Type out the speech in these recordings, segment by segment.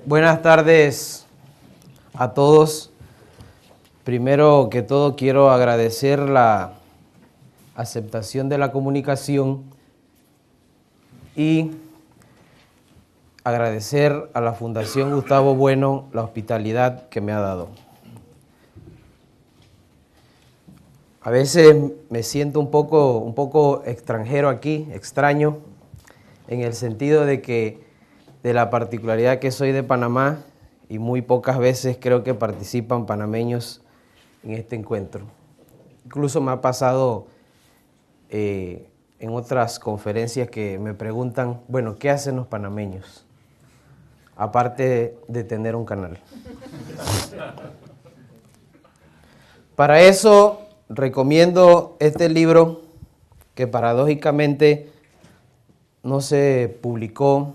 Buenas tardes a todos. Primero que todo quiero agradecer la aceptación de la comunicación y agradecer a la Fundación Gustavo Bueno la hospitalidad que me ha dado. A veces me siento un poco extranjero aquí, extraño, en el sentido de la particularidad que soy de Panamá y muy pocas veces creo que participan panameños en este encuentro. Incluso me ha pasado en otras conferencias que me preguntan, bueno, ¿qué hacen los panameños? Aparte de tener un canal. Para eso recomiendo este libro que paradójicamente no se publicó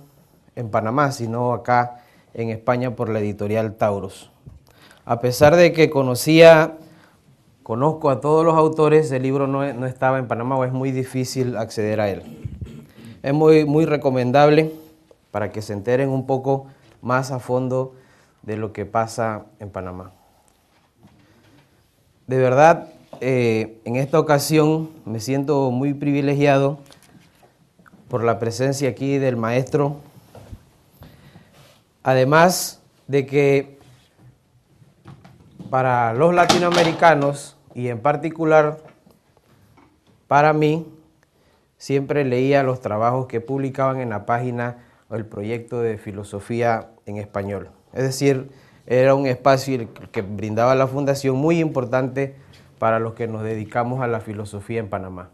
en Panamá, sino acá en España por la editorial Taurus. A pesar de que conozco a todos los autores, el libro no estaba en Panamá o es muy difícil acceder a él. Es muy recomendable para que se enteren un poco más a fondo de lo que pasa en Panamá. De verdad, en esta ocasión me siento muy privilegiado por la presencia aquí del maestro, además de que para los latinoamericanos y en particular para mí, siempre leía los trabajos que publicaban en la página o el proyecto de filosofía en español. Es decir, era un espacio que brindaba la fundación muy importante para los que nos dedicamos a la filosofía en Panamá.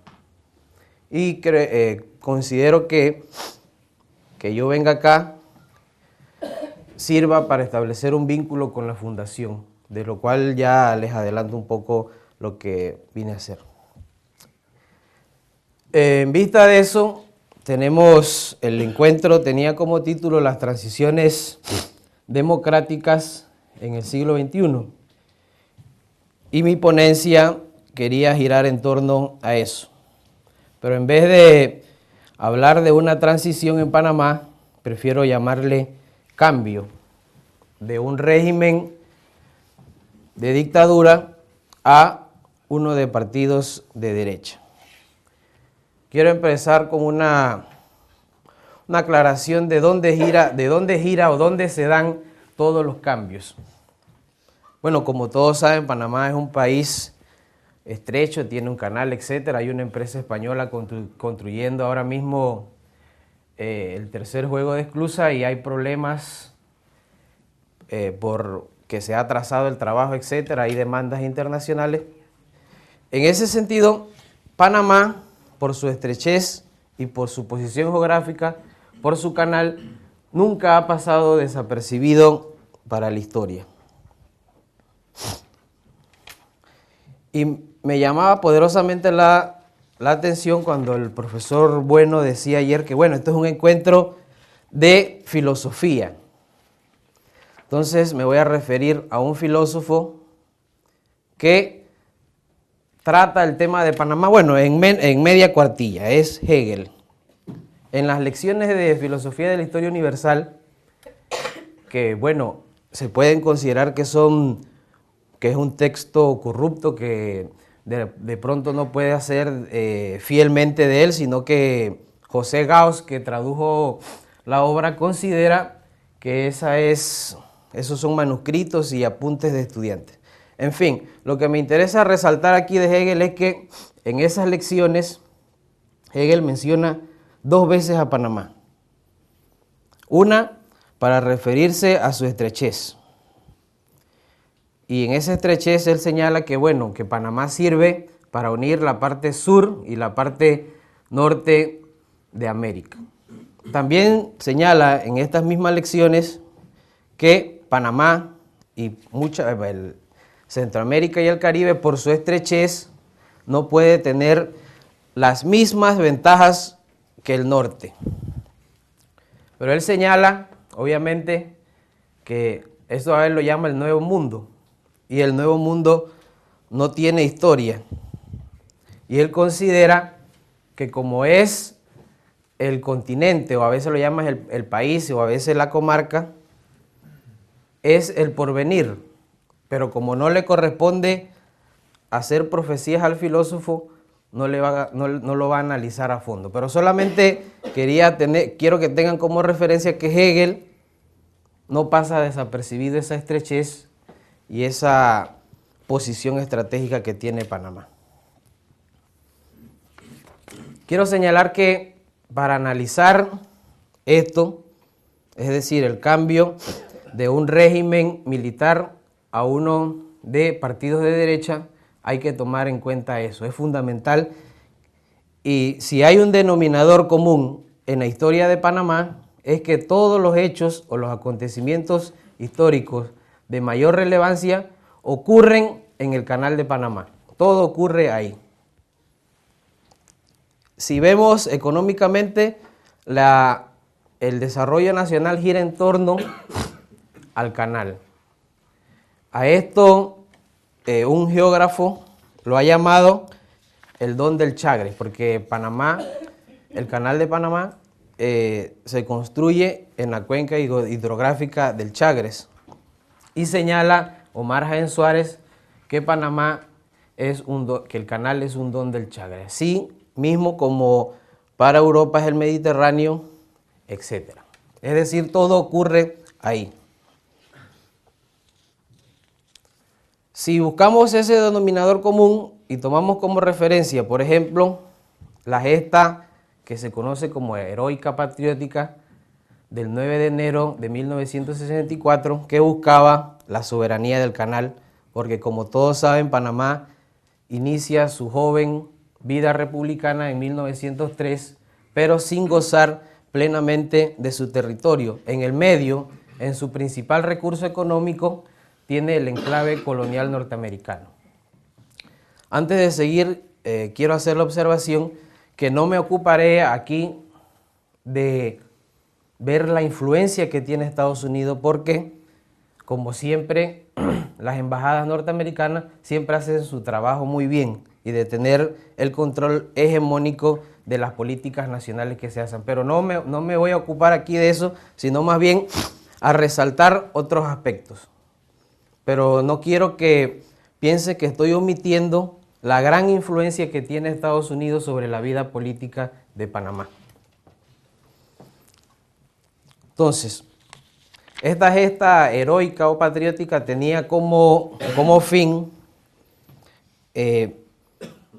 Y considero que yo venga acá sirva para establecer un vínculo con la fundación, de lo cual ya les adelanto un poco lo que vine a hacer. En vista de eso, tenemos el encuentro, tenía como título Las transiciones democráticas en el siglo XXI. Y mi ponencia quería girar en torno a eso. Pero en vez de hablar de una transición en Panamá, prefiero llamarle cambio de un régimen de dictadura a uno de partidos de derecha. Quiero empezar con una aclaración de dónde gira o dónde se dan todos los cambios. Bueno, como todos saben, Panamá es un país estrecho, tiene un canal, etcétera. Hay una empresa española construyendo ahora mismo el tercer juego de esclusa y hay problemas por que se ha atrasado el trabajo, etcétera. Hay demandas internacionales. En ese sentido, Panamá, por su estrechez y por su posición geográfica, por su canal, nunca ha pasado desapercibido para la historia. Y me llamaba poderosamente la atención cuando el profesor Bueno decía ayer que, bueno, esto es un encuentro de filosofía. Entonces me voy a referir a un filósofo que trata el tema de Panamá, bueno, en media cuartilla, es Hegel. En las lecciones de filosofía de la historia universal, que bueno, se pueden considerar que es un texto corrupto que de pronto no puede hacer fielmente de él, sino que José Gauss, que tradujo la obra, considera que esos son manuscritos y apuntes de estudiantes. En fin, lo que me interesa resaltar aquí de Hegel es que en esas lecciones Hegel menciona 2 veces a Panamá. Una para referirse a su estrechez. Y en esa estrechez él señala que, bueno, que Panamá sirve para unir la parte sur y la parte norte de América. También señala en estas mismas lecciones que Panamá y Centroamérica y el Caribe, por su estrechez, no puede tener las mismas ventajas que el norte. Pero él señala, obviamente, que eso a él lo llama el Nuevo Mundo. Y el Nuevo Mundo no tiene historia. Y él considera que como es el continente, o a veces lo llaman el país, o a veces la comarca, es el porvenir, pero como no le corresponde hacer profecías al filósofo, no lo va a analizar a fondo. Pero solamente quiero que tengan como referencia que Hegel no pasa desapercibido esa estrechez y esa posición estratégica que tiene Panamá. Quiero señalar que para analizar esto, es decir, el cambio de un régimen militar a uno de partidos de derecha, hay que tomar en cuenta eso, es fundamental. Y si hay un denominador común en la historia de Panamá, es que todos los hechos o los acontecimientos históricos de mayor relevancia ocurren en el Canal de Panamá. Todo ocurre ahí. Si vemos económicamente, el desarrollo nacional gira en torno al canal. A esto un geógrafo lo ha llamado el don del Chagres, porque Panamá, el Canal de Panamá, se construye en la cuenca hidrográfica del Chagres. Y señala Omar Jaén Suárez que Panamá que el canal es un don del Chagres. Así mismo como para Europa es el Mediterráneo, etc. Es decir, todo ocurre ahí. Si buscamos ese denominador común y tomamos como referencia, por ejemplo, la gesta que se conoce como heroica patriótica del 9 de enero de 1964, que buscaba la soberanía del canal, porque como todos saben, Panamá inicia su joven vida republicana en 1903, pero sin gozar plenamente de su territorio. En el medio, en su principal recurso económico, tiene el enclave colonial norteamericano. Antes de seguir, quiero hacer la observación que no me ocuparé aquí de ver la influencia que tiene Estados Unidos, porque, como siempre, las embajadas norteamericanas siempre hacen su trabajo muy bien y de tener el control hegemónico de las políticas nacionales que se hacen. Pero no me voy a ocupar aquí de eso, sino más bien a resaltar otros aspectos. Pero no quiero que piense que estoy omitiendo la gran influencia que tiene Estados Unidos sobre la vida política de Panamá. Entonces, esta gesta heroica o patriótica tenía como fin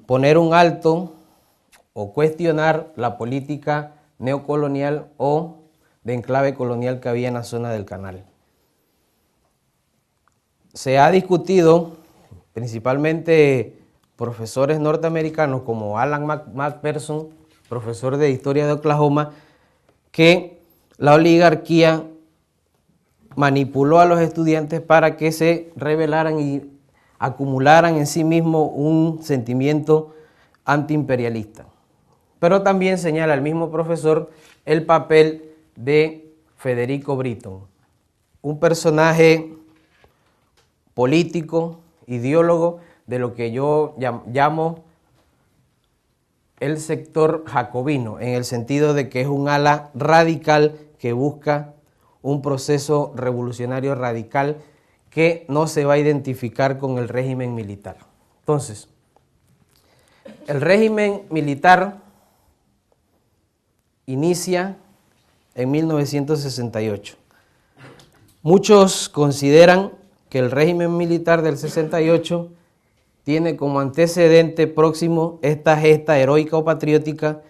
poner un alto o cuestionar la política neocolonial o de enclave colonial que había en la zona del canal. Se ha discutido, principalmente profesores norteamericanos como Alan McPherson, profesor de Historia de Oklahoma, que la oligarquía manipuló a los estudiantes para que se rebelaran y acumularan en sí mismo un sentimiento antiimperialista. Pero también señala el mismo profesor el papel de Federico Britton, un personaje político, ideólogo de lo que yo llamo el sector jacobino, en el sentido de que es un ala radical que busca un proceso revolucionario radical que no se va a identificar con el régimen militar. Entonces, el régimen militar inicia en 1968. Muchos consideran que el régimen militar del 68 tiene como antecedente próximo esta gesta heroica o patriótica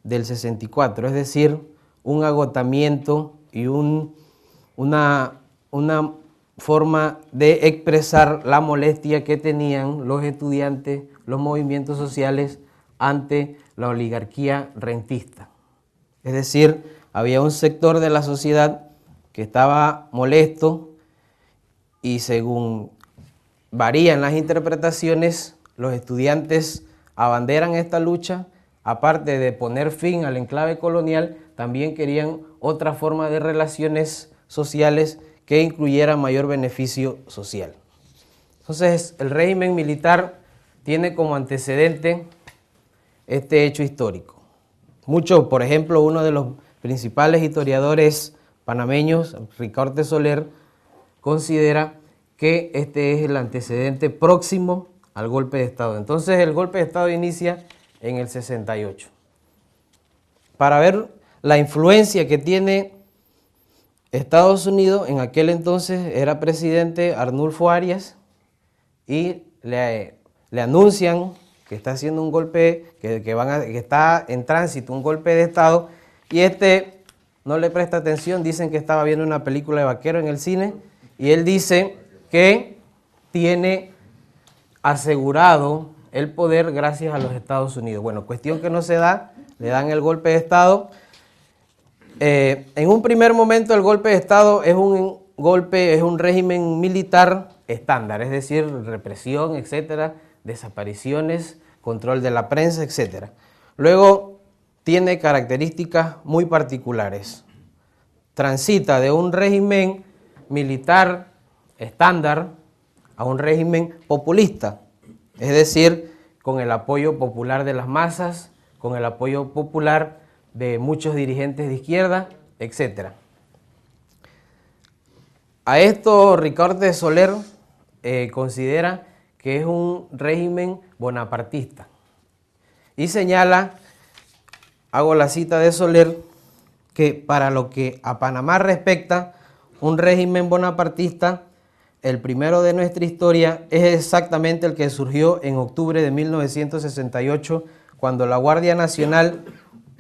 del 64, es decir, un agotamiento y una forma de expresar la molestia que tenían los estudiantes, los movimientos sociales ante la oligarquía rentista. Es decir, había un sector de la sociedad que estaba molesto y según varían las interpretaciones, los estudiantes abanderan esta lucha, aparte de poner fin al enclave colonial, también querían otra forma de relaciones sociales que incluyera mayor beneficio social. Entonces, el régimen militar tiene como antecedente este hecho histórico. Muchos, por ejemplo, uno de los principales historiadores panameños, Ricaurte Soler, considera que este es el antecedente próximo al golpe de Estado. Entonces el golpe de Estado inicia en el 68. Para ver la influencia que tiene Estados Unidos, en aquel entonces era presidente Arnulfo Arias y le anuncian que está haciendo un golpe, que está en tránsito un golpe de Estado, y no le presta atención. Dicen que estaba viendo una película de vaquero en el cine y él dice que tiene asegurado el poder gracias a los Estados Unidos. Bueno, cuestión que no se da, le dan el golpe de Estado. En un primer momento el golpe de Estado es un régimen militar estándar, es decir, represión, etcétera, desapariciones, control de la prensa, etcétera. Luego tiene características muy particulares. Transita de un régimen militar estándar a un régimen populista, es decir, con el apoyo popular de las masas, con el apoyo popular de muchos dirigentes de izquierda, etc. A esto Ricaurte de Soler considera que es un régimen bonapartista y señala, hago la cita de Soler, que para lo que a Panamá respecta, un régimen bonapartista, el primero de nuestra historia, es exactamente el que surgió en octubre de 1968, cuando la Guardia Nacional,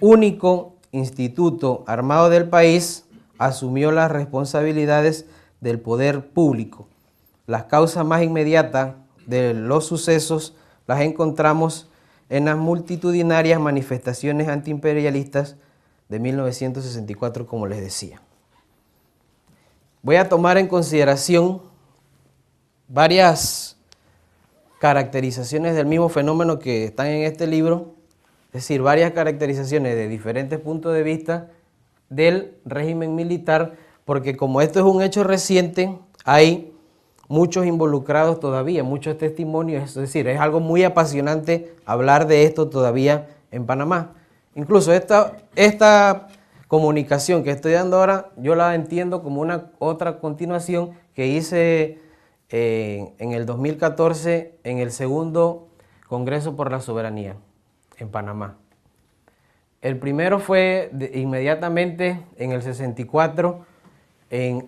único instituto armado del país, asumió las responsabilidades del poder público. Las causas más inmediatas de los sucesos las encontramos en las multitudinarias manifestaciones antiimperialistas de 1964, como les decía. Voy a tomar en consideración varias caracterizaciones del mismo fenómeno que están en este libro, es decir, varias caracterizaciones de diferentes puntos de vista del régimen militar, porque como esto es un hecho reciente, hay muchos involucrados todavía, muchos testimonios, es decir, es algo muy apasionante hablar de esto todavía en Panamá. Incluso esta comunicación que estoy dando ahora, yo la entiendo como una otra continuación que hice en el 2014 en el segundo Congreso por la Soberanía en Panamá. El primero fue inmediatamente en el 64,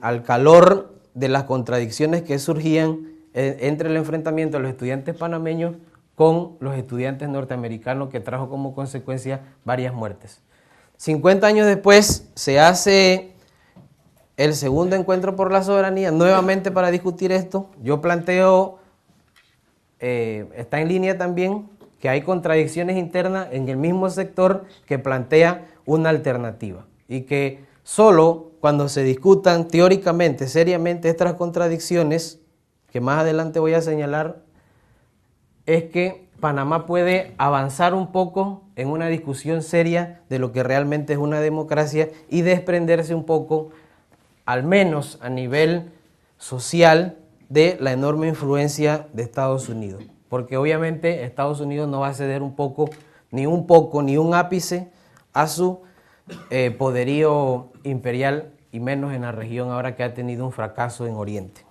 al calor de las contradicciones que surgían entre el enfrentamiento de los estudiantes panameños con los estudiantes norteamericanos, que trajo como consecuencia varias muertes. 50 años después se hace el segundo encuentro por la soberanía, nuevamente para discutir esto. Yo planteo, está en línea también, que hay contradicciones internas en el mismo sector que plantea una alternativa y que solo cuando se discutan teóricamente, seriamente estas contradicciones, que más adelante voy a señalar, es que Panamá puede avanzar un poco en una discusión seria de lo que realmente es una democracia y desprenderse un poco, al menos a nivel social, de la enorme influencia de Estados Unidos. Porque obviamente Estados Unidos no va a ceder ni un ápice a su poderío imperial, y menos en la región ahora que ha tenido un fracaso en Oriente.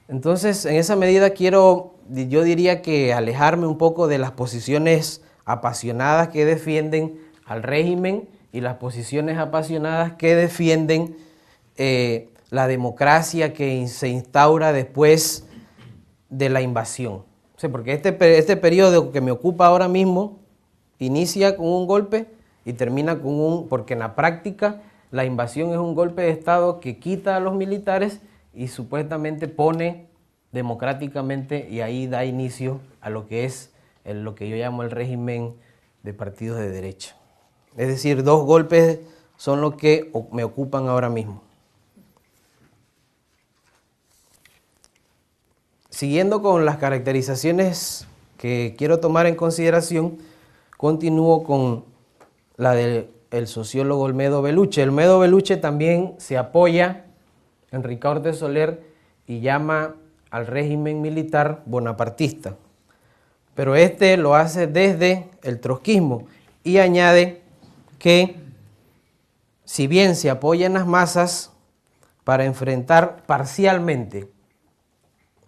Entonces, en esa medida yo diría que alejarme un poco de las posiciones apasionadas que defienden al régimen y las posiciones apasionadas que defienden la democracia que se instaura después de la invasión. O sea, porque este periodo que me ocupa ahora mismo inicia con un golpe y termina con porque en la práctica la invasión es un golpe de Estado que quita a los militares y supuestamente pone democráticamente, y ahí da inicio a lo que es lo que yo llamo el régimen de partidos de derecha. Es decir, dos golpes son los que me ocupan ahora mismo. Siguiendo con las caracterizaciones que quiero tomar en consideración, continúo con la del sociólogo Olmedo Belluche. Olmedo Belluche también se apoya en Ricaurte de Soler y llama al régimen militar bonapartista, pero lo hace desde el trotskismo y añade que si bien se apoya en las masas, para enfrentar parcialmente,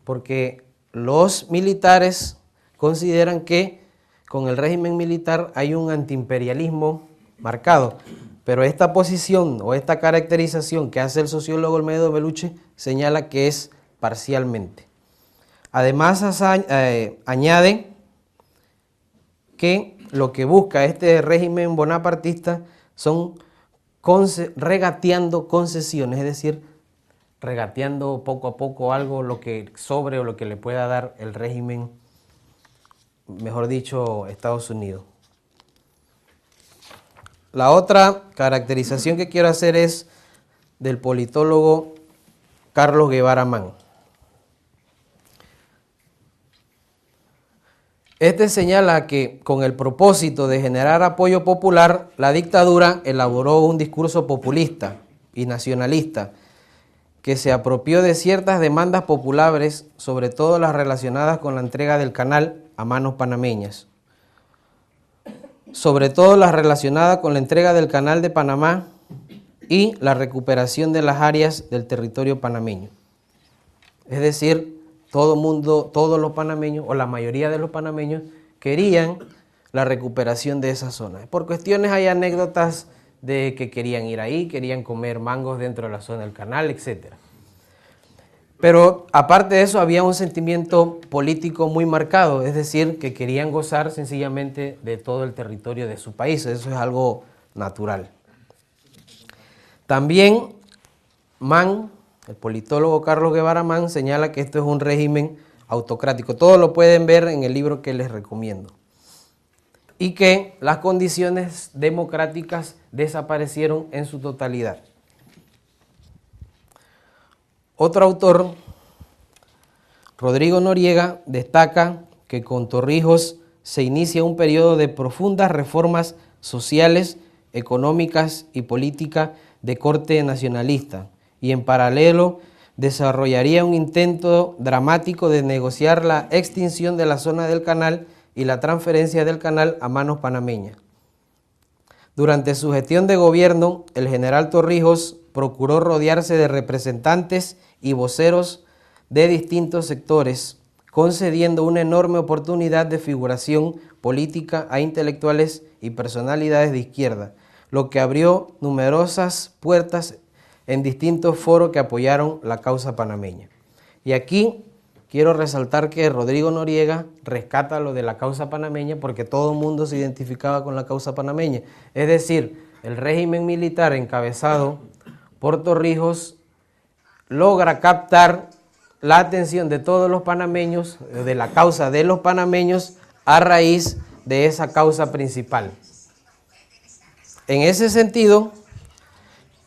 porque los militares consideran que con el régimen militar hay un antiimperialismo marcado, pero esta posición o esta caracterización que hace el sociólogo Olmedo Bellucci señala que es parcialmente. Además, añade que lo que busca este régimen bonapartista son regateando concesiones, es decir, regateando poco a poco algo, lo que sobre o lo que le pueda dar el régimen, mejor dicho, Estados Unidos. La otra caracterización que quiero hacer es del politólogo Carlos Guevara Mann. Este señala que con el propósito de generar apoyo popular, la dictadura elaboró un discurso populista y nacionalista que se apropió de ciertas demandas populares, sobre todo las relacionadas con la entrega del canal a manos panameñas. Sobre todo las relacionadas con la entrega del canal de Panamá y la recuperación de las áreas del territorio panameño. Es decir, todos los panameños, o la mayoría de los panameños, querían la recuperación de esa zona. Por cuestiones hay anécdotas de que querían ir ahí, querían comer mangos dentro de la zona del canal, etc. Pero aparte de eso había un sentimiento político muy marcado, es decir, que querían gozar sencillamente de todo el territorio de su país, eso es algo natural. También Mann, el politólogo Carlos Guevara Mann, señala que esto es un régimen autocrático. Todo lo pueden ver en el libro que les recomiendo. Y que las condiciones democráticas desaparecieron en su totalidad. Otro autor, Rodrigo Noriega, destaca que con Torrijos se inicia un periodo de profundas reformas sociales, económicas y políticas de corte nacionalista, y en paralelo desarrollaría un intento dramático de negociar la extinción de la zona del canal y la transferencia del canal a manos panameñas. Durante su gestión de gobierno, el general Torrijos procuró rodearse de representantes y voceros de distintos sectores, concediendo una enorme oportunidad de figuración política a intelectuales y personalidades de izquierda, lo que abrió numerosas puertas en distintos foros que apoyaron la causa panameña. Y aquí quiero resaltar que Rodrigo Noriega rescata lo de la causa panameña porque todo el mundo se identificaba con la causa panameña. Es decir, el régimen militar encabezado por Torrijos logra captar la atención de todos los panameños, de la causa de los panameños, a raíz de esa causa principal. En ese sentido,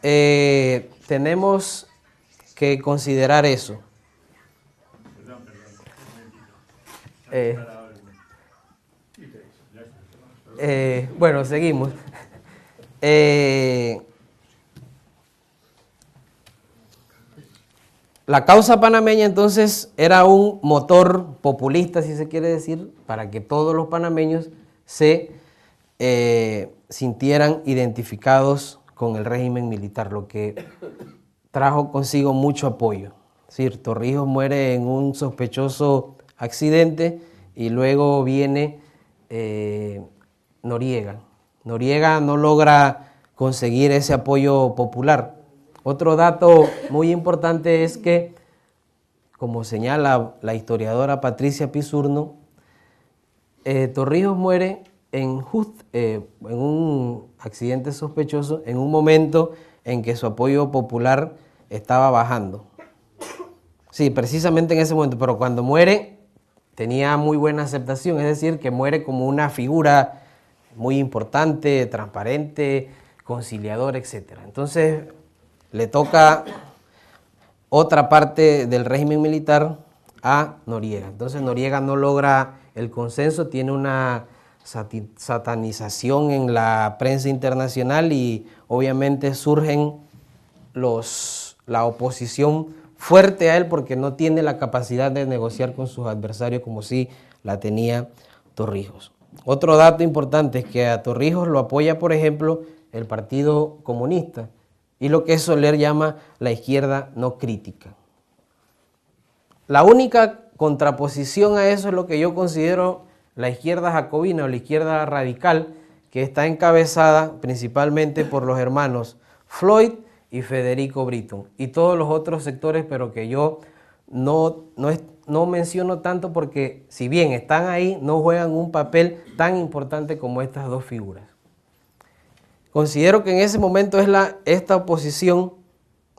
tenemos que considerar eso. Bueno, seguimos. La causa panameña entonces era un motor populista, si se quiere decir, para que todos los panameños se sintieran identificados con el régimen militar, lo que trajo consigo mucho apoyo. Es decir, Torrijos muere en un sospechoso accidente y luego viene Noriega. Noriega no logra conseguir ese apoyo popular. Otro dato muy importante es que, como señala la historiadora Patricia Pisurno, Torrijos muere en un accidente sospechoso en un momento en que su apoyo popular estaba bajando. Sí, precisamente en ese momento, pero cuando muere tenía muy buena aceptación, es decir, que muere como una figura muy importante, transparente, conciliador, etc. Entonces le toca otra parte del régimen militar a Noriega. Entonces Noriega no logra el consenso, tiene una satanización en la prensa internacional y obviamente surgen la oposición fuerte a él porque no tiene la capacidad de negociar con sus adversarios como sí la tenía Torrijos. Otro dato importante es que a Torrijos lo apoya, por ejemplo, el Partido Comunista y lo que Soler llama la izquierda no crítica. La única contraposición a eso es lo que yo considero la izquierda jacobina o la izquierda radical, que está encabezada principalmente por los hermanos Floyd y Federico Britton y todos los otros sectores, pero que yo no menciono tanto porque si bien están ahí, no juegan un papel tan importante como estas dos figuras. Considero que en ese momento es esta oposición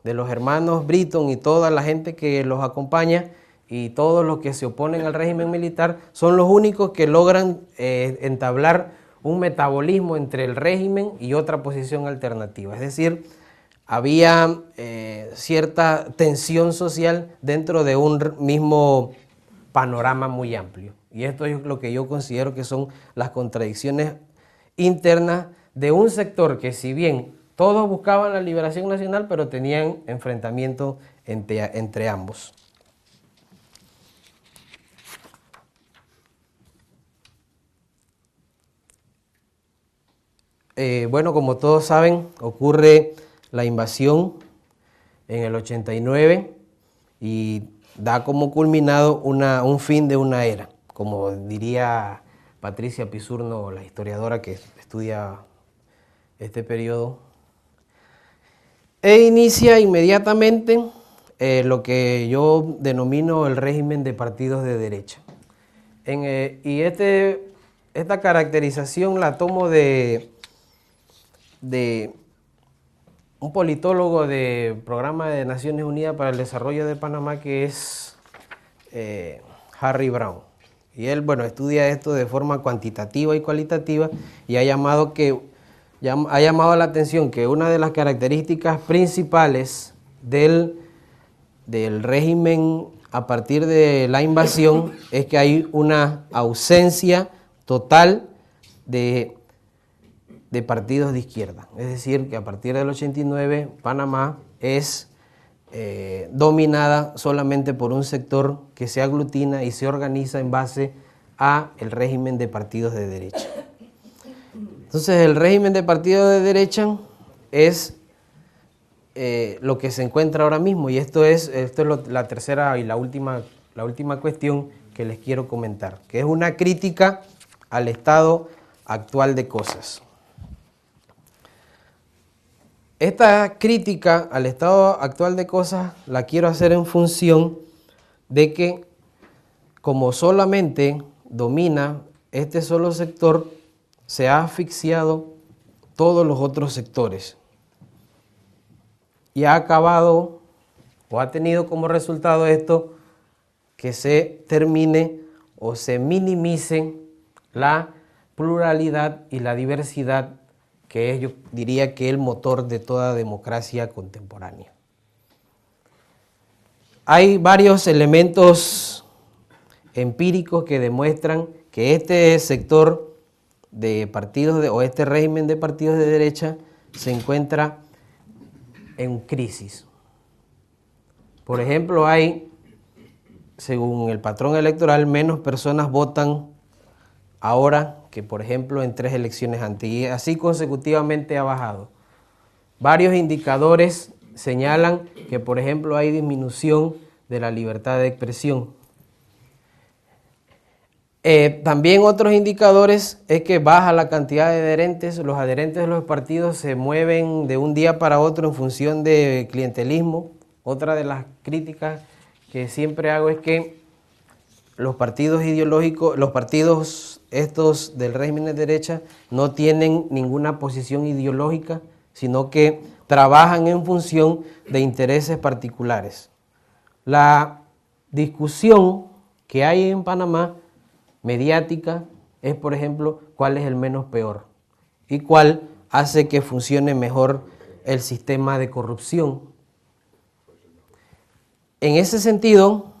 de los hermanos Britton y toda la gente que los acompaña y todos los que se oponen al régimen militar son los únicos que logran entablar un metabolismo entre el régimen y otra posición alternativa. Es decir, había cierta tensión social dentro de un mismo panorama muy amplio. Y esto es lo que yo considero que son las contradicciones internas de un sector que, si bien todos buscaban la liberación nacional, pero tenían enfrentamientos entre ambos. Bueno, como todos saben, ocurre la invasión en el 89 y da como culminado un fin de una era, como diría Patricia Pisurno, la historiadora que estudia este periodo, e inicia inmediatamente lo que yo denomino el régimen de partidos de derecha. Esta caracterización la tomo de un politólogo del Programa de Naciones Unidas para el Desarrollo de Panamá, que es Harry Brown. Y él, bueno, estudia esto de forma cuantitativa y cualitativa y ha llamado la atención que una de las características principales del régimen a partir de la invasión es que hay una ausencia total de partidos de izquierda. Es decir, que a partir del 89 Panamá es dominada solamente por un sector que se aglutina y se organiza en base a el régimen de partidos de derecha. Entonces, el régimen de partidos de derecha es lo que se encuentra ahora mismo, y esto es la tercera y la última cuestión que les quiero comentar, que es una crítica al estado actual de cosas. Esta crítica al estado actual de cosas la quiero hacer en función de que, como solamente domina este solo sector, se ha asfixiado todos los otros sectores y ha acabado o ha tenido como resultado esto que se termine o se minimice la pluralidad y la diversidad, que es, yo diría, que el motor de toda democracia contemporánea. Hay varios elementos empíricos que demuestran que este sector de partidos o este régimen de partidos de derecha se encuentra en crisis. Por ejemplo, hay, según el patrón electoral, menos personas votan ahora que, por ejemplo, en 3 elecciones antes, y así consecutivamente ha bajado. Varios indicadores señalan que, por ejemplo, hay disminución de la libertad de expresión. También otros indicadores es que baja la cantidad de adherentes. Los adherentes de los partidos se mueven de un día para otro en función de clientelismo. Otra de las críticas que siempre hago es que los partidos ideológicos, los partidos estos del régimen de derecha no tienen ninguna posición ideológica, sino que trabajan en función de intereses particulares. La discusión que hay en Panamá mediática es, por ejemplo, cuál es el menos peor y cuál hace que funcione mejor el sistema de corrupción. En ese sentido,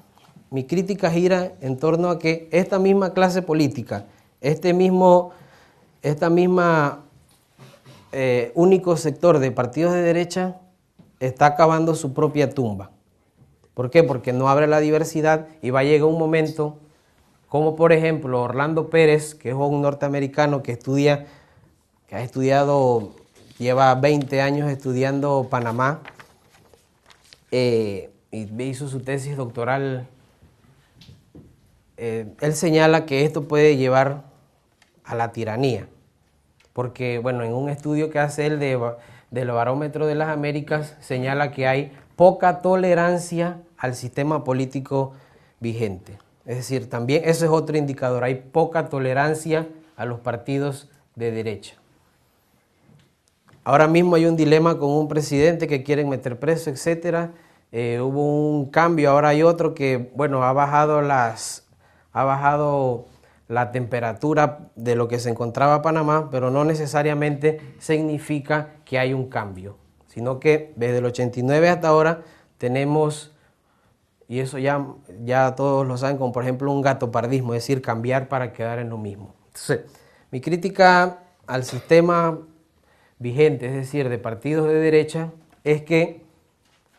mi crítica gira en torno a que esta misma clase política, único sector de partidos de derecha está acabando su propia tumba. ¿Por qué? Porque no abre la diversidad y va a llegar un momento, como por ejemplo Orlando Pérez, que es un norteamericano que ha estudiado lleva 20 años estudiando Panamá y hizo su tesis doctoral. Él señala que esto puede llevar a la tiranía, porque bueno, en un estudio que hace él del Barómetro de las Américas, señala que hay poca tolerancia al sistema político vigente. Es decir, también eso es otro indicador, hay poca tolerancia a los partidos de derecha. Ahora mismo hay un dilema con un presidente que quieren meter preso, etcétera. Hubo un cambio, ahora hay otro que, bueno, ha bajado la temperatura de lo que se encontraba Panamá, pero no necesariamente significa que hay un cambio, sino que desde el 89 hasta ahora tenemos, y eso ya todos lo saben, como por ejemplo un gatopardismo, es decir, cambiar para quedar en lo mismo. Entonces, mi crítica al sistema vigente, es decir, de partidos de derecha, es que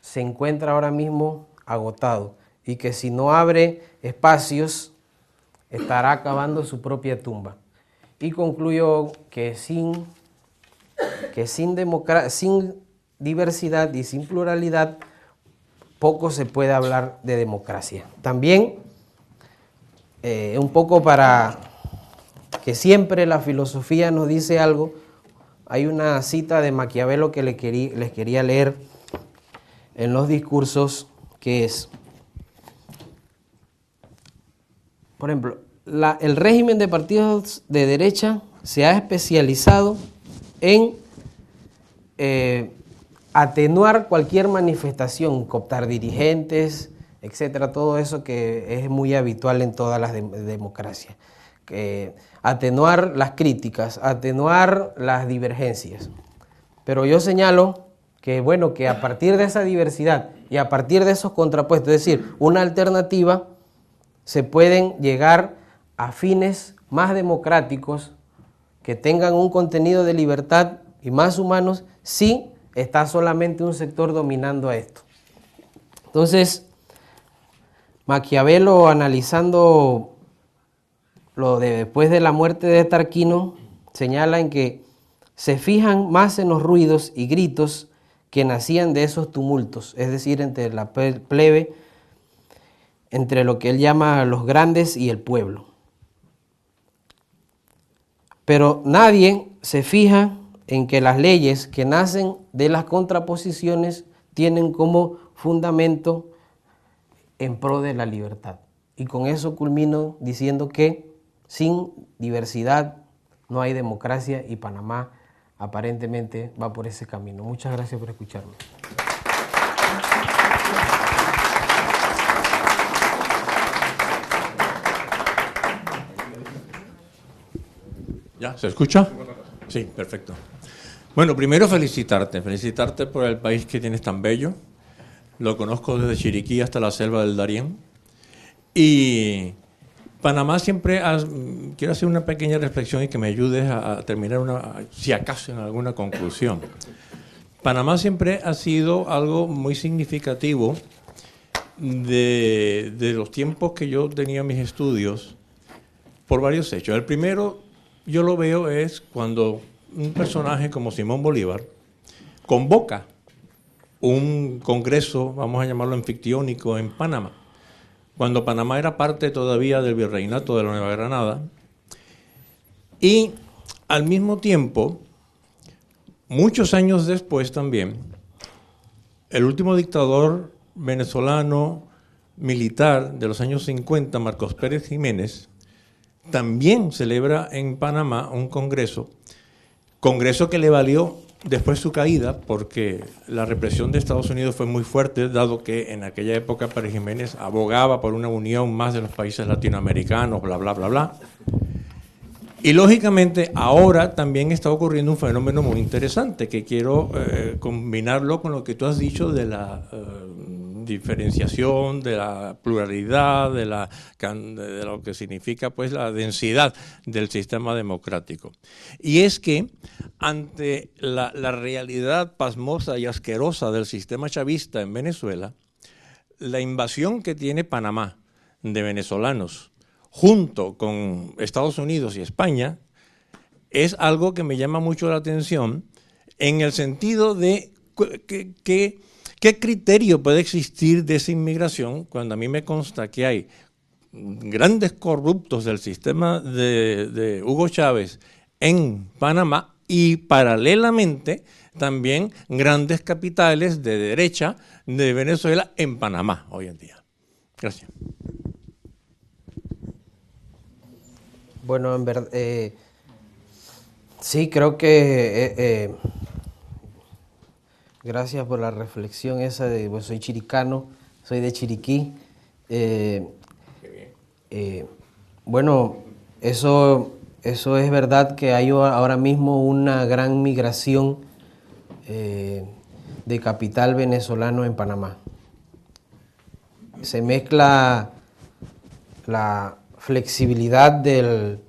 se encuentra ahora mismo agotado y que si no abre espacios estará acabando su propia tumba. Y concluyo que sin diversidad y sin pluralidad poco se puede hablar de democracia. También un poco para que siempre la filosofía nos dice algo, hay una cita de Maquiavelo que les quería leer en los discursos, que es, por ejemplo, el régimen de partidos de derecha se ha especializado en atenuar cualquier manifestación, cooptar dirigentes, etcétera, todo eso que es muy habitual en todas las democracias. Atenuar las críticas, atenuar las divergencias. Pero yo señalo que, bueno, que a partir de esa diversidad y a partir de esos contrapuestos, es decir, una alternativa, se pueden llegar a fines más democráticos que tengan un contenido de libertad y más humanos si está solamente un sector dominando a esto. Entonces, Maquiavelo, analizando lo de después de la muerte de Tarquino, señala en que se fijan más en los ruidos y gritos que nacían de esos tumultos, es decir, entre la plebe, entre lo que él llama los grandes y el pueblo. Pero nadie se fija en que las leyes que nacen de las contraposiciones tienen como fundamento en pro de la libertad. Y con eso culmino diciendo que sin diversidad no hay democracia y Panamá aparentemente va por ese camino. Muchas gracias por escucharme. ¿Ya? ¿Se escucha? Sí, perfecto. Bueno, primero felicitarte por el país que tienes tan bello. Lo conozco desde Chiriquí hasta la selva del Darién. Y Panamá siempre, quiero hacer una pequeña reflexión y que me ayudes a terminar, si acaso, en alguna conclusión. Panamá siempre ha sido algo muy significativo de los tiempos que yo tenía mis estudios por varios hechos. El primero, yo lo veo, es cuando un personaje como Simón Bolívar convoca un congreso, vamos a llamarlo anfictiónico, en Panamá, cuando Panamá era parte todavía del virreinato de la Nueva Granada, y al mismo tiempo, muchos años después también, el último dictador venezolano militar de los años 50, Marcos Pérez Jiménez, también celebra en Panamá un congreso que le valió después su caída, porque la represión de Estados Unidos fue muy fuerte, dado que en aquella época Pérez Jiménez abogaba por una unión más de los países latinoamericanos, bla, bla, bla, bla. Y lógicamente ahora también está ocurriendo un fenómeno muy interesante, que quiero combinarlo con lo que tú has dicho de la diferenciación, de la pluralidad, de lo que significa pues la densidad del sistema democrático. Y es que ante la realidad pasmosa y asquerosa del sistema chavista en Venezuela, la invasión que tiene Panamá de venezolanos junto con Estados Unidos y España es algo que me llama mucho la atención, en el sentido de qué criterio puede existir de esa inmigración cuando a mí me consta que hay grandes corruptos del sistema de Hugo Chávez en Panamá y paralelamente también grandes capitales de derecha de Venezuela en Panamá hoy en día. Gracias. Bueno, en verdad, sí, creo que gracias por la reflexión esa de, pues soy chiricano, soy de Chiriquí. Bueno, eso es verdad que hay ahora mismo una gran migración de capital venezolano en Panamá. Se mezcla la flexibilidad del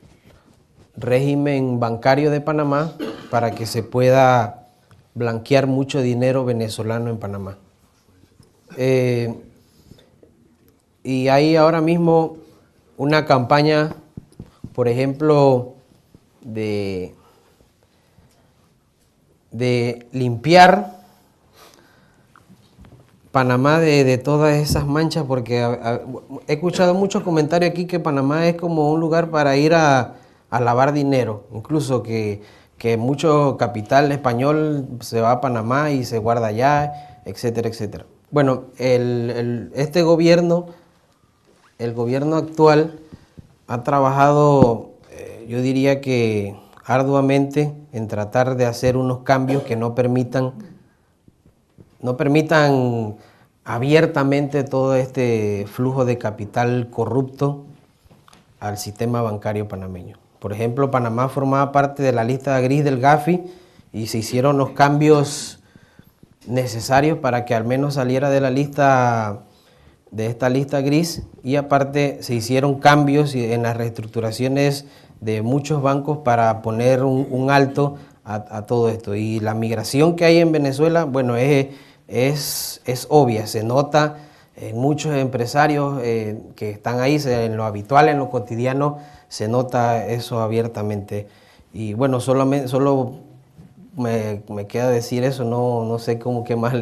régimen bancario de Panamá para que se pueda blanquear mucho dinero venezolano en Panamá. Y hay ahora mismo una campaña, por ejemplo, de limpiar Panamá de todas esas manchas, porque he escuchado muchos comentarios aquí que Panamá es como un lugar para ir a lavar dinero, incluso que mucho capital español se va a Panamá y se guarda allá, etcétera, etcétera. Bueno, este gobierno, el gobierno actual, ha trabajado, yo diría que arduamente, en tratar de hacer unos cambios que no permitan abiertamente todo este flujo de capital corrupto al sistema bancario panameño. Por ejemplo, Panamá formaba parte de la lista gris del Gafi y se hicieron los cambios necesarios para que al menos saliera de esta lista gris, y aparte se hicieron cambios en las reestructuraciones de muchos bancos para poner un alto a todo esto. Y la migración que hay en Venezuela, bueno, es obvia, se nota en muchos empresarios que están ahí, en lo habitual, en lo cotidiano, se nota eso abiertamente. Y bueno, solo me queda decir eso, no sé qué más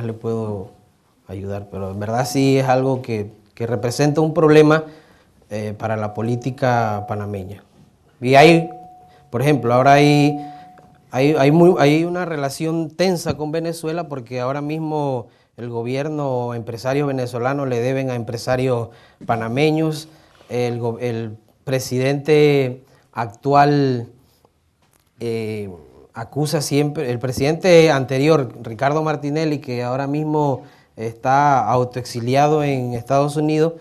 le puedo ayudar, pero en verdad sí es algo que representa un problema para la política panameña. Y por ejemplo, ahora hay una relación tensa con Venezuela, porque ahora mismo el gobierno o empresarios venezolanos le deben a empresarios panameños. El presidente actual acusa siempre, el presidente anterior, Ricardo Martinelli, que ahora mismo está autoexiliado en Estados Unidos,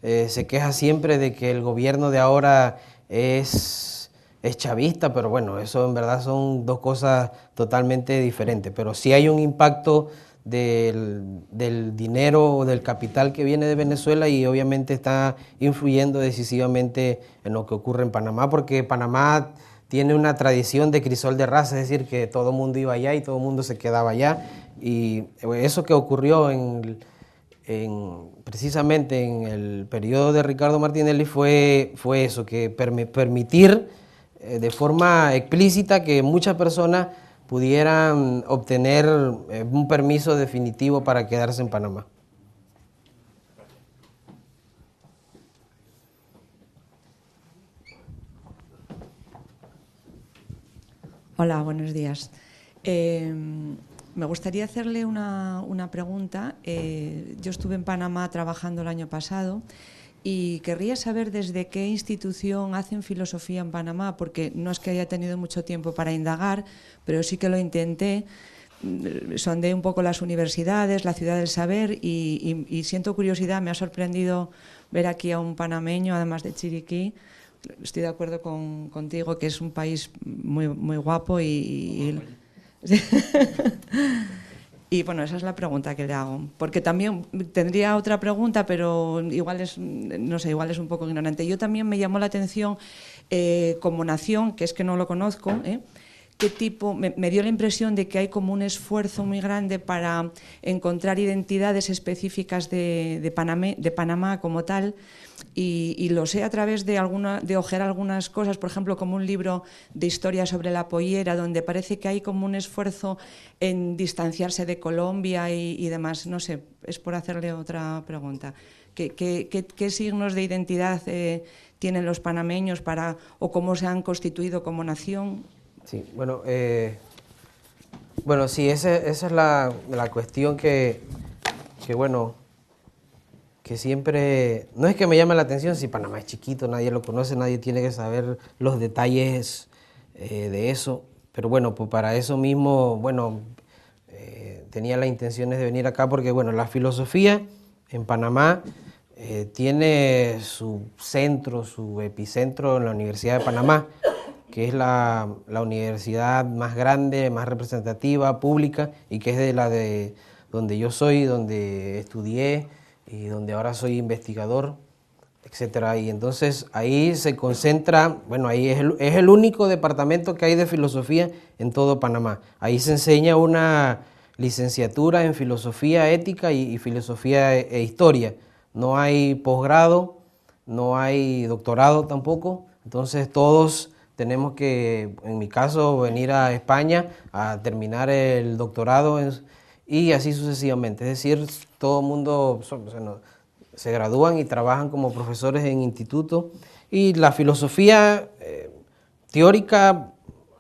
se queja siempre de que el gobierno de ahora es chavista, pero bueno, eso en verdad son dos cosas totalmente diferentes. Pero sí hay un impacto del dinero o del capital que viene de Venezuela, y obviamente está influyendo decisivamente en lo que ocurre en Panamá, porque Panamá tiene una tradición de crisol de raza, es decir, que todo el mundo iba allá y todo el mundo se quedaba allá. Y eso que ocurrió precisamente en el periodo de Ricardo Martinelli fue eso, que permitir de forma explícita que muchas personas pudieran obtener un permiso definitivo para quedarse en Panamá. Hola, buenos días. Me gustaría hacerle una pregunta. Yo estuve en Panamá trabajando el año pasado y querría saber desde qué institución hacen filosofía en Panamá, porque no es que haya tenido mucho tiempo para indagar, pero sí que lo intenté. Sondeé un poco las universidades, la ciudad del saber, y siento curiosidad. Me ha sorprendido ver aquí a un panameño, además de Chiriquí. Estoy de acuerdo contigo que es un país muy, muy guapo y bueno, esa es la pregunta que le hago. Porque también tendría otra pregunta, pero igual es un poco ignorante. Yo también me llamó la atención como nación, que es que no lo conozco, qué tipo, me dio la impresión de que hay como un esfuerzo muy grande para encontrar identidades específicas de Panamá como tal, y lo sé a través de ojear algunas cosas, por ejemplo, como un libro de historia sobre la pollera, donde parece que hay como un esfuerzo en distanciarse de Colombia y demás. No sé, es por hacerle otra pregunta. ¿Qué signos de identidad tienen los panameños o cómo se han constituido como nación? Sí, bueno, sí, esa es la cuestión que bueno, que siempre, no es que me llame la atención, si Panamá es chiquito, nadie lo conoce, nadie tiene que saber los detalles de eso, pero bueno, pues para eso mismo, bueno, tenía las intenciones de venir acá porque, bueno, la filosofía en Panamá tiene su centro, su epicentro en la Universidad de Panamá, que es la universidad más grande, más representativa, pública, y que es de donde yo soy, donde estudié y donde ahora soy investigador, etcétera. Y entonces ahí se concentra, bueno, ahí es el único departamento que hay de filosofía en todo Panamá. Ahí se enseña una licenciatura en filosofía ética y filosofía e historia. No hay posgrado, no hay doctorado tampoco, entonces todos tenemos que, en mi caso, venir a España a terminar el doctorado y así sucesivamente. Es decir, todo el mundo se gradúan y trabajan como profesores en institutos. Y la filosofía teórica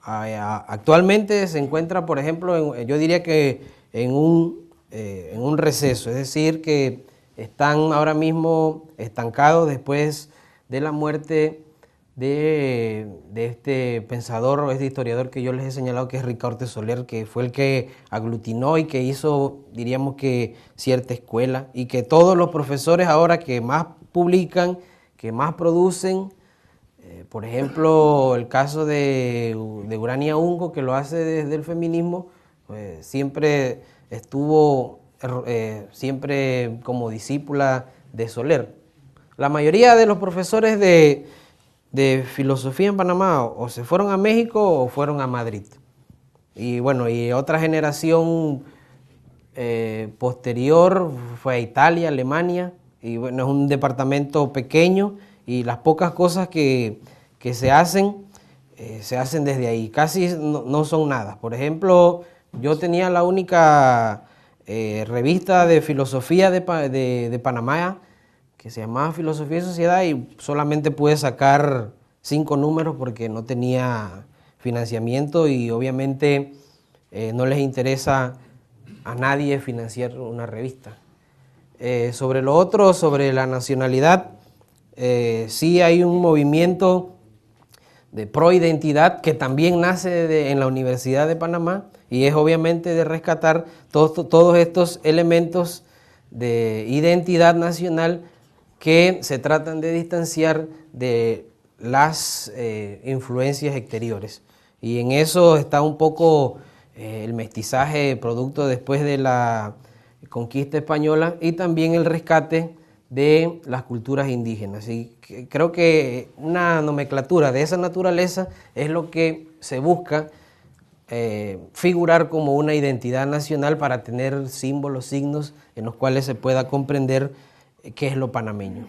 actualmente se encuentra, por ejemplo, yo diría que en un receso, es decir, que están ahora mismo estancados después de la muerte de este pensador, este historiador que yo les he señalado, que es Ricaurte Soler, que fue el que aglutinó y que hizo, diríamos que, cierta escuela, y que todos los profesores ahora que más publican, que más producen, por ejemplo, el caso de Urania Ungo, que lo hace desde el feminismo, pues, siempre estuvo siempre como discípula de Soler. La mayoría de los profesores de filosofía en Panamá o se fueron a México o fueron a Madrid. Y bueno, y otra generación posterior fue a Italia, Alemania, y bueno, es un departamento pequeño y las pocas cosas que se hacen desde ahí, casi no son nada. Por ejemplo, yo tenía la única revista de filosofía de Panamá, que se llamaba Filosofía y Sociedad, y solamente pude sacar 5 números porque no tenía financiamiento y obviamente no les interesa a nadie financiar una revista. Sobre lo otro, sobre la nacionalidad, sí hay un movimiento de proidentidad que también nace en la Universidad de Panamá y es obviamente de rescatar todos estos elementos de identidad nacional que se tratan de distanciar de las influencias exteriores. Y en eso está un poco el mestizaje producto después de la conquista española y también el rescate de las culturas indígenas. Y creo que una nomenclatura de esa naturaleza es lo que se busca figurar como una identidad nacional para tener símbolos, signos en los cuales se pueda comprender qué es lo panameño.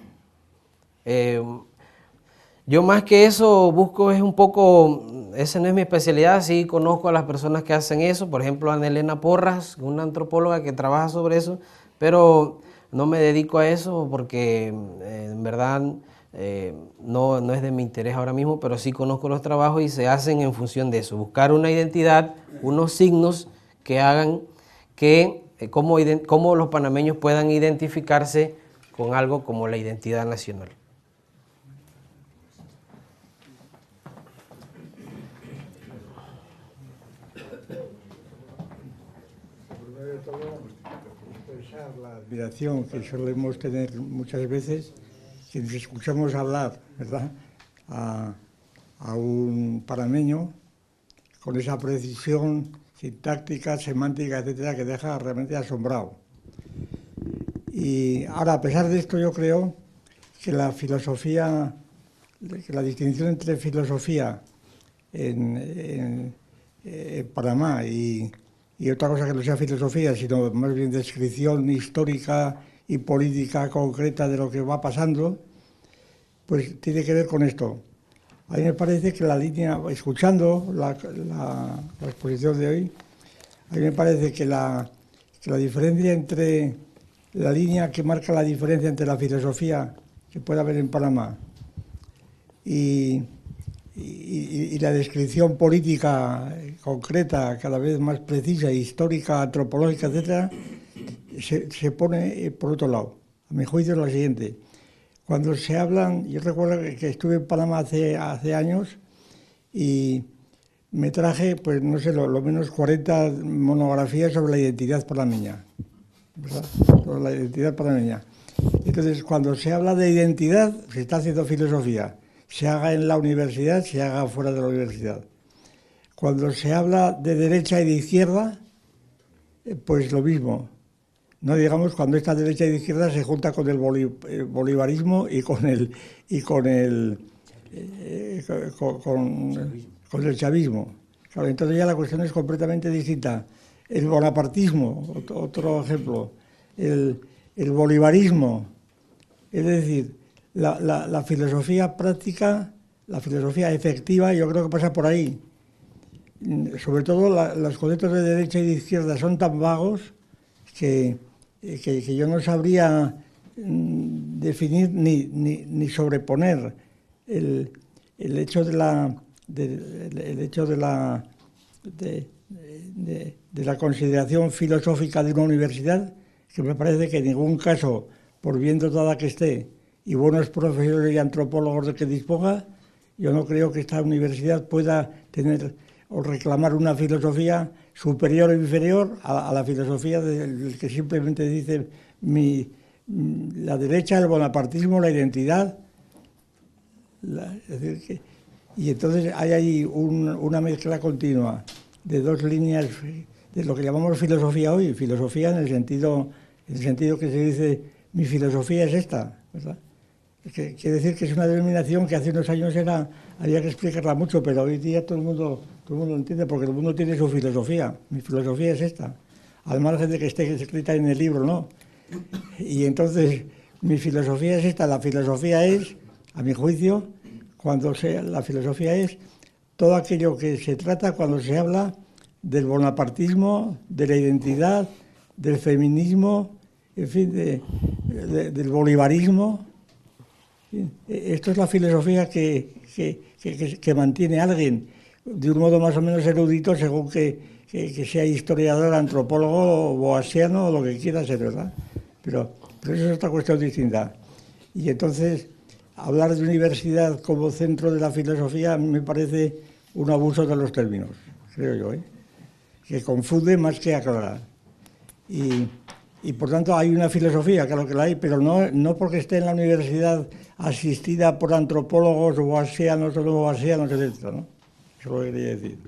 Yo más que eso busco es un poco, esa no es mi especialidad, sí conozco a las personas que hacen eso, por ejemplo Ana Elena Porras, una antropóloga que trabaja sobre eso, pero no me dedico a eso porque en verdad no es de mi interés ahora mismo, pero sí conozco los trabajos y se hacen en función de eso, buscar una identidad, unos signos que hagan que cómo los panameños puedan identificarse con algo como la identidad nacional. Primero de todo, expresar la admiración que solemos tener muchas veces si nos escuchamos hablar, ¿verdad?, a un panameño con esa precisión sintáctica, semántica, etcétera, que deja realmente asombrado. Y ahora, a pesar de esto, yo creo que la filosofía, que la distinción entre filosofía en en Panamá y otra cosa que no sea filosofía, sino más bien descripción histórica y política concreta de lo que va pasando, pues tiene que ver con esto. A mí me parece que la línea, escuchando la exposición de hoy, a mí me parece que la diferencia entre la línea que marca la diferencia entre la filosofía que puede haber en Panamá y la descripción política concreta, cada vez más precisa, histórica, antropológica, etcétera, se pone por otro lado. A mi juicio es la siguiente. Cuando se hablan, yo recuerdo que estuve en Panamá hace años y me traje, pues no sé, lo menos 40 monografías sobre la identidad panameña, ¿verdad? Sobre la identidad panameña. Entonces, cuando se habla de identidad, se está haciendo filosofía. Se haga en la universidad, se haga fuera de la universidad. Cuando se habla de derecha y de izquierda, pues lo mismo. No digamos cuando esta derecha y de izquierda se junta con el bolivarismo y con el chavismo. Claro, entonces ya la cuestión es completamente distinta. El bonapartismo, otro ejemplo, el bolivarismo, es decir, la filosofía práctica, la filosofía efectiva, yo creo que pasa por ahí. Sobre todo los conceptos de derecha y de izquierda son tan vagos que yo no sabría definir ni sobreponer el hecho de la consideración filosófica de una universidad, que me parece que en ningún caso, por bien dotada que esté y buenos profesores y antropólogos de que disponga, yo no creo que esta universidad pueda tener o reclamar una filosofía superior o inferior a la filosofía del que simplemente dice la derecha, el bonapartismo, la identidad. Es decir, y entonces hay ahí una mezcla continua de dos líneas de lo que llamamos filosofía hoy, filosofía en el sentido que se dice mi filosofía es esta, ¿verdad? Quiere decir que es una denominación que hace unos años había que explicarla mucho, pero hoy día todo el mundo lo entiende porque el mundo tiene su filosofía. Mi filosofía es esta, al margen de que esté escrita en el libro, ¿no? Y entonces mi filosofía es esta. La filosofía es, a mi juicio, la filosofía es todo aquello que se trata cuando se habla del bonapartismo, de la identidad, del feminismo, en fin, del bolivarismo. Esto es la filosofía que mantiene a alguien de un modo más o menos erudito, según que sea historiador, antropólogo, boasiano o lo que quiera ser, ¿verdad? Pero eso es otra cuestión distinta. Y entonces, hablar de universidad como centro de la filosofía me parece un abuso de los términos, creo yo, que confunde más que aclara. Y por tanto hay una filosofía, claro que la hay, pero no porque esté en la universidad asistida por antropólogos o boasianos o no boasianos, etc., ¿no? Eso lo quería decir.